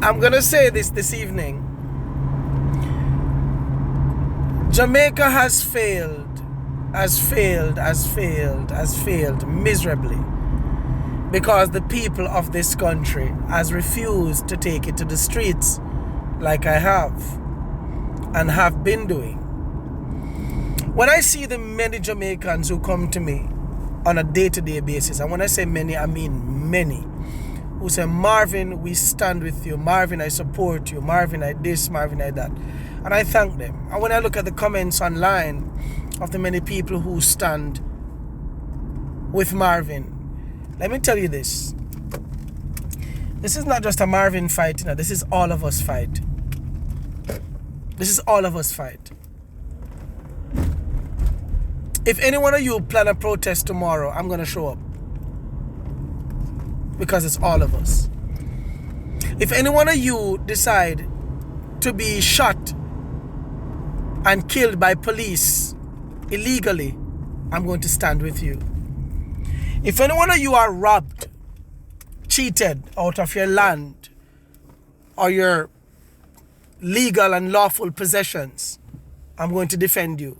I'm going to say this evening. Jamaica has failed miserably because the people of this country has refused to take it to the streets like I have and have been doing. When I see the many Jamaicans who come to me on a day-to-day basis, and when I say many, I mean many, who say, Marvin, we stand with you. Marvin, I support you. Marvin, I this. Marvin, I that. And I thank them. And when I look at the comments online of the many people who stand with Marvin, let me tell you this. This is not just a Marvin fight, this is all of us fight. This is all of us fight. If any one of you plan a protest tomorrow, I'm going to show up. Because it's all of us. If any one of you decide to be shot and killed by police illegally, I'm going to stand with you. If any one of you are robbed, cheated out of your land or your legal and lawful possessions, I'm going to defend you.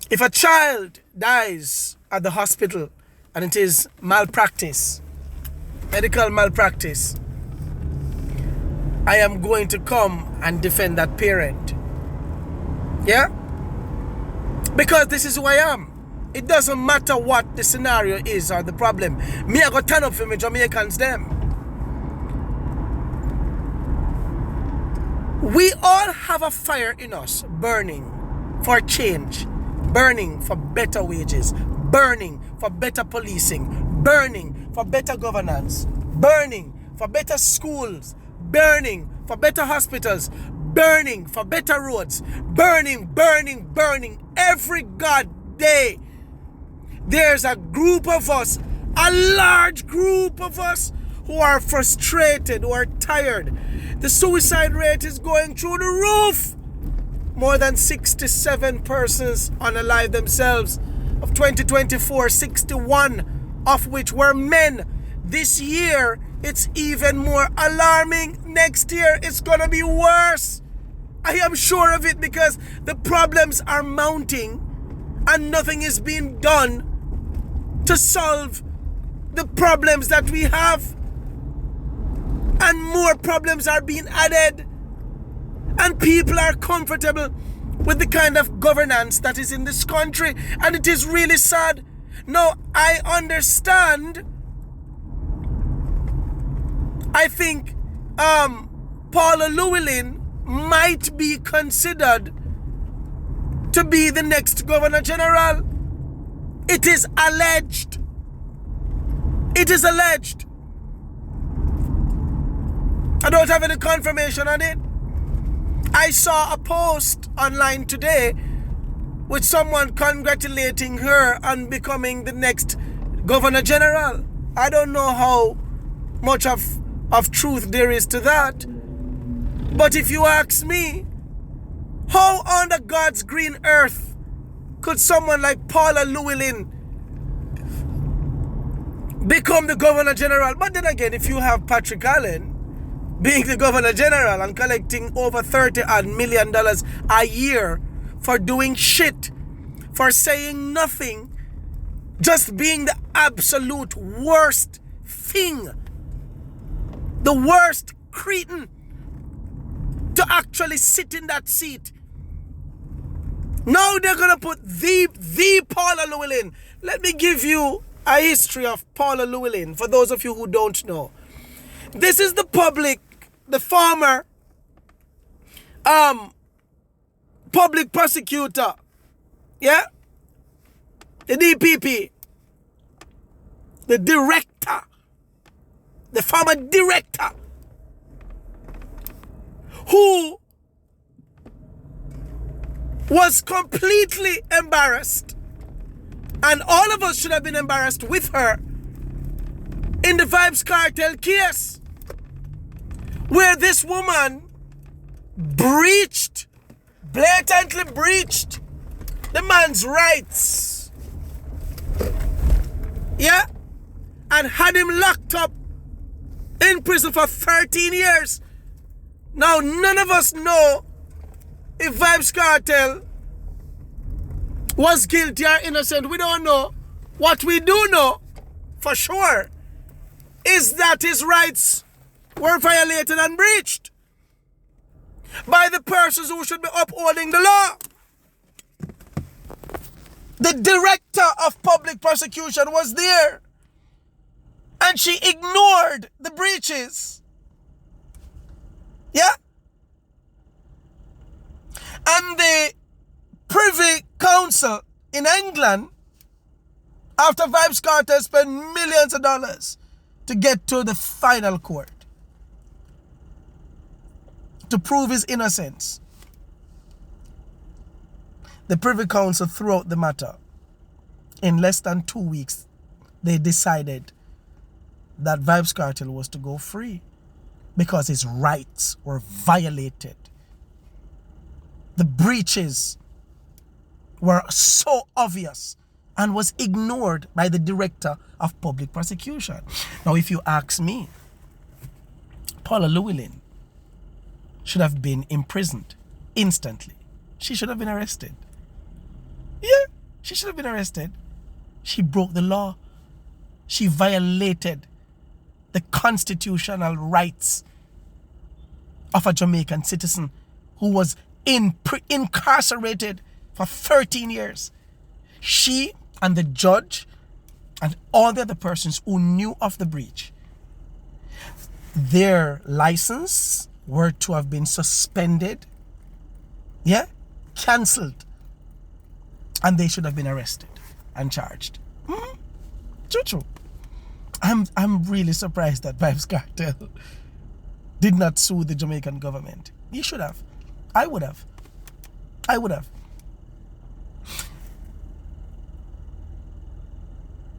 If a child dies at the hospital and it is malpractice, medical malpractice, I am going to come and defend that parent. Yeah? Because this is who I am. It doesn't matter what the scenario is or the problem. Me, I go turn up for me Jamaicans them. We all have a fire in us burning for change, burning for better wages, burning for better policing, burning for better governance, burning for better schools, burning for better hospitals, burning for better roads, burning every god day. There's a group of us, a large group of us who are frustrated, who are tired. The suicide rate is going through the roof. More than 67 persons unalive themselves of 2024, 61 of which were men. This year, it's even more alarming. Next year, it's going to be worse. I am sure of it because the problems are mounting and nothing is being done to solve the problems that we have. And more problems are being added. And people are comfortable with the kind of governance that is in this country. And it is really sad. Now, I understand. I think Paula Llewellyn might be considered to be the next Governor General. It is alleged. It is alleged. I don't have any confirmation on it. I saw a post online today with someone congratulating her on becoming the next Governor General. I don't know how much of truth there is to that. But if you ask me, how on the God's green earth could someone like Paula Llewellyn become the Governor General? But then again, if you have Patrick Allen being the Governor General and collecting over $30 million a year for doing shit, for saying nothing, just being the absolute worst thing, the worst cretin to actually sit in that seat. Now they're gonna put the Paula Llewellyn. Let me give you a history of Paula Llewellyn for those of you who don't know. This is the former public prosecutor, yeah, the DPP, the director, the former director, who was completely embarrassed, and all of us should have been embarrassed with her in the Vybz Kartel case, where this woman blatantly breached the man's rights, yeah, and had him locked up In prison for 13 years. Now, none of us know if Vybz Kartel was guilty or innocent. We don't know. What we do know, for sure, is that his rights were violated and breached by the persons who should be upholding the law. The director of public prosecution was there, and she ignored the breaches. Yeah? And the Privy Council in England, after Vybz Kartel spent millions of dollars to get to the final court to prove his innocence, the Privy Council threw out the matter. In less than 2 weeks, they decided that Vybz Kartel was to go free because his rights were violated. The breaches were so obvious and was ignored by the director of public prosecution. Now, if you ask me, Paula Llewellyn should have been imprisoned instantly. She should have been arrested. Yeah, she should have been arrested. She broke the law. She violated the constitutional rights of a Jamaican citizen who was incarcerated for 13 years. She and the judge and all the other persons who knew of the breach, their license were to have been suspended, cancelled, and they should have been arrested and charged. True. I'm really surprised that Vybz Kartel did not sue the Jamaican government. He should have. I would have.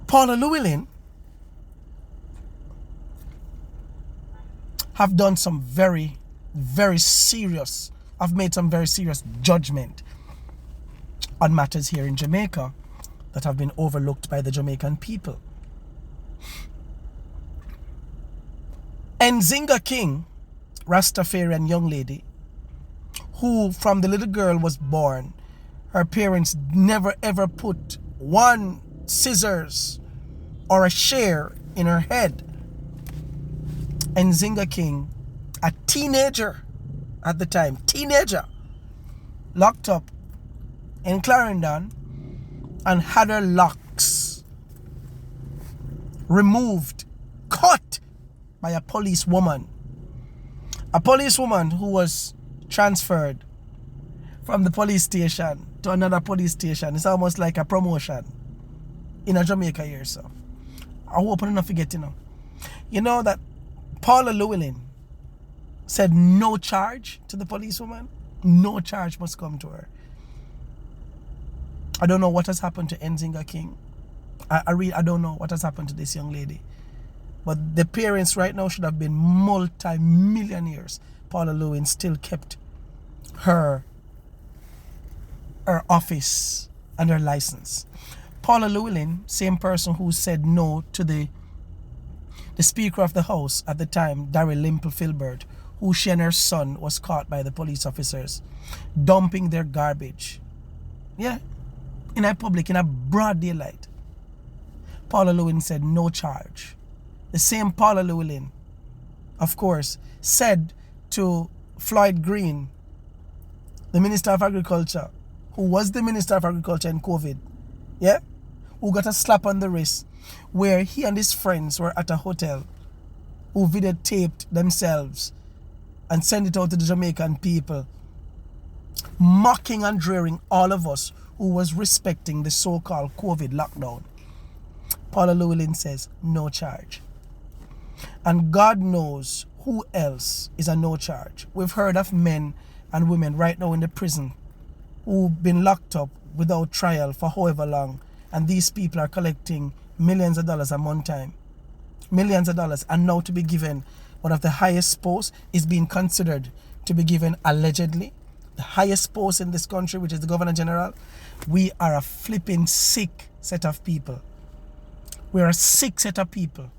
Paula Llewellyn have done some very, very serious, have made some very serious judgment on matters here in Jamaica that have been overlooked by the Jamaican people. Nzinga King, Rastafarian young lady, who from the little girl was born, her parents never ever put one scissors or a shear in her head. Nzinga King, a teenager at the time, locked up in Clarendon and had her locks removed, cut by a policewoman. A policewoman who was transferred from the police station to another police station. It's almost like a promotion in a Jamaica here, so I hope I'm not forgetting now. You know that Paula Llewellyn said no charge to the policewoman. No charge must come to her. I don't know what has happened to Nzinga King. I don't know what has happened to this young lady. But the parents right now should have been multi-millionaires. Paula Llewellyn still kept her office and her license. Paula Llewellyn, same person who said no to the Speaker of the House at the time, Daryl Limple Filbert, who she and her son was caught by the police officers dumping their garbage. Yeah, in a public, in a broad daylight. Paula Llewellyn said no charge. The same Paula Llewellyn, of course, said to Floyd Green, the Minister of Agriculture, who was the Minister of Agriculture in COVID, who got a slap on the wrist, where he and his friends were at a hotel, who videotaped themselves and sent it out to the Jamaican people, mocking and jeering all of us who was respecting the so-called COVID lockdown. Paula Llewellyn says no charge. And God knows who else is a no charge. We've heard of men and women right now in the prison who've been locked up without trial for however long, and these people are collecting millions of dollars a month time. Millions of dollars, and now to be given one of the highest posts is being considered to be given allegedly the highest post in this country, which is the Governor General. We are a flipping sick set of people. We're a sick set of people.